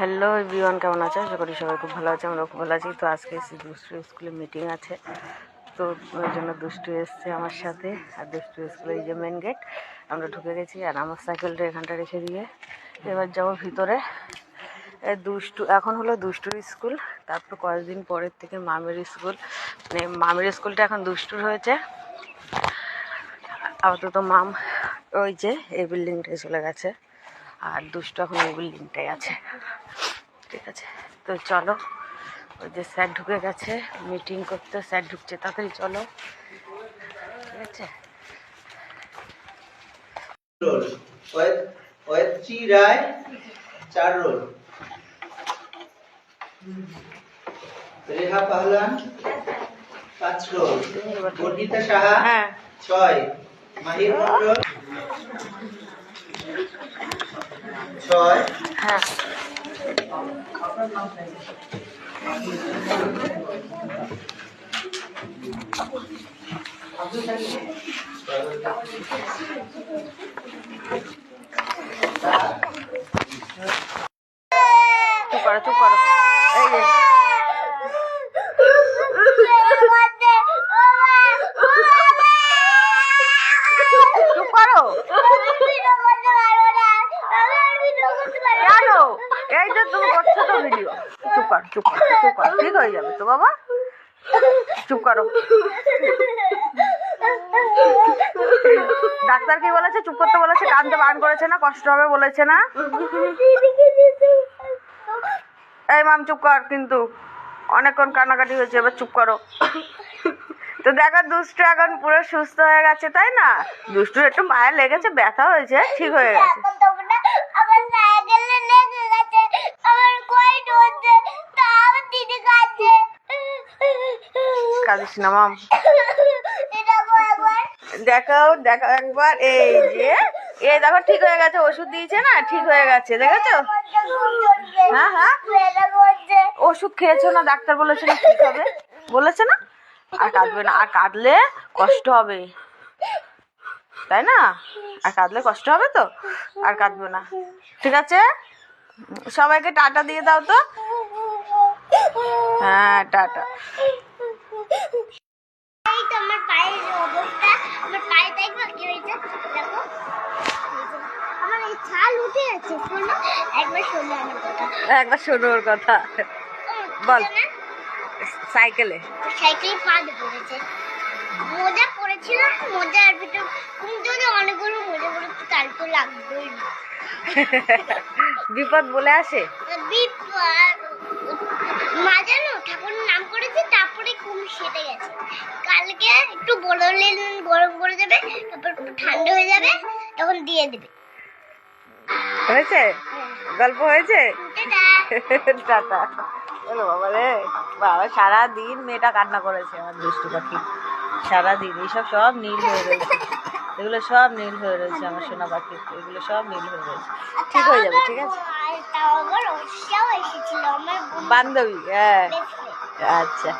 Hello everyone, কেমন আছে? আশা করি সবাই খুব ভালো আছে। আমরা খুব ভালো আছি। তো আজকে এসেছি দুষ্টু স্কুলে মিটিং আছে, তো ওই জন্য দুষ্টু এসছে আমার সাথে। আর দুষ্টু স্কুলে এই যে মেন গেট, আমরা ঢুকে গেছি। আর আমার সাইকেলটা এখানটা রেখে দিয়ে এবার যাবো ভিতরে। দুষ্টু এখন হলো দুষ্টুর স্কুল, তারপর কয়েকদিন পরের থেকে মামের স্কুল। মানে মামের স্কুলটা এখন দুষ্টুর হয়েছে। আপাতত মাম ওই যে এই বিল্ডিংটায় চলে গেছে, আর দুষ্টু এখন ওই বিল্ডিংটাই আছে। ঠিক আছে, তো চলো। ওই যে স্যার ঢুকে গেছে মিটিং করতে, স্যার ঢুকছে, তাড়াতাড়ি চলো। ঠিক আছে, রায় 4 রোল, রেহা পাহলান 5 রোল, গর্বিতা সাহা 6, মাহির মন্ডল 6। হ্যাঁ চুপ করো চুপ করো। এই যে চুপ করো। কেন? এই যে তুমি করছো তো ভিডিও। চুপ কর চুপ কর চুপ কর, ঠিক হয়ে যাবে তো বাবা। চুপ করো। ডাক্তার কি বলেছে? চুপ করতে বলেছে, কানতে বারণ করেছে না? কষ্ট হবে বলেছে না? এই মাম চুপ কর, কিন্তু অনেকক্ষণ কান্নাকাটি হয়েছে, এবার চুপ করো। তো দেখো দুষ্টু এখন পুরো সুস্থ হয়ে গেছে, তাই না? দুষ্টুর একটু মায়া লেগেছে, ব্যথা হয়েছে, ঠিক হয়ে গেছে। কাঁদিস না মাম। দেখাও দেখাও একবার। এই যে এই দেখো ঠিক হয়ে গেছে, ওষুধ দিয়েছে না, ঠিক হয়ে গেছে, দেখেছো? হ্যাঁ হ্যাঁ, ওষুধ খেয়েছো না? ডাক্তার বলেছে না ঠিক হবে, বলেছে না? আর কাঁদবে না, আর কাঁদলে কষ্ট হবে, তাই না? আর কাঁদলে কষ্ট হবে তো, আর কাঁদবে না। ঠিক আছে, সবাইকে টাটা দিয়ে দাও তো। হ্যাঁ টাটা। আমার পায়ের অবস্থা, আমার পায়ে দেখো কি হয়েছে, দেখো আমার এই ছাল উঠে আছে। শোনো একবার, শোনো আমার কথা, একবার শোনো ওর কথা। বল। সাইকেলে পা দিয়ে পড়েছে, মোজা পড়েছিল, মোজার ভিতর যদি অনেকগুলো মোজা পড়ে তার তো লাগবেই না। বিপদ বলে আসে। মা জানো ঠাকুরের নাম করেছে, তারপরে ঘুম সেটে গেছে। কালকে একটু গরম করে দেবে, তারপর ঠান্ডা হয়ে যাবে, তখন দিয়ে দেবে। হয়েছে? গল্প হয়েছে? টাটা। বলো বাবা রে বাবা, সারাদিন মেয়েটা কান্না করেছে আমার দুষ্টু পাখি। সারাদিন এইসব সব নীল হয়ে রয়েছে, এগুলো সব নীল হয়ে রয়েছে আমার সোনা পাখি, এগুলো সব নীল হয়ে রয়েছে। ঠিক হয়ে যাবে, ঠিক আছে? বান্ধবী, বান্ধবী, হ্যাঁ। আচ্ছা।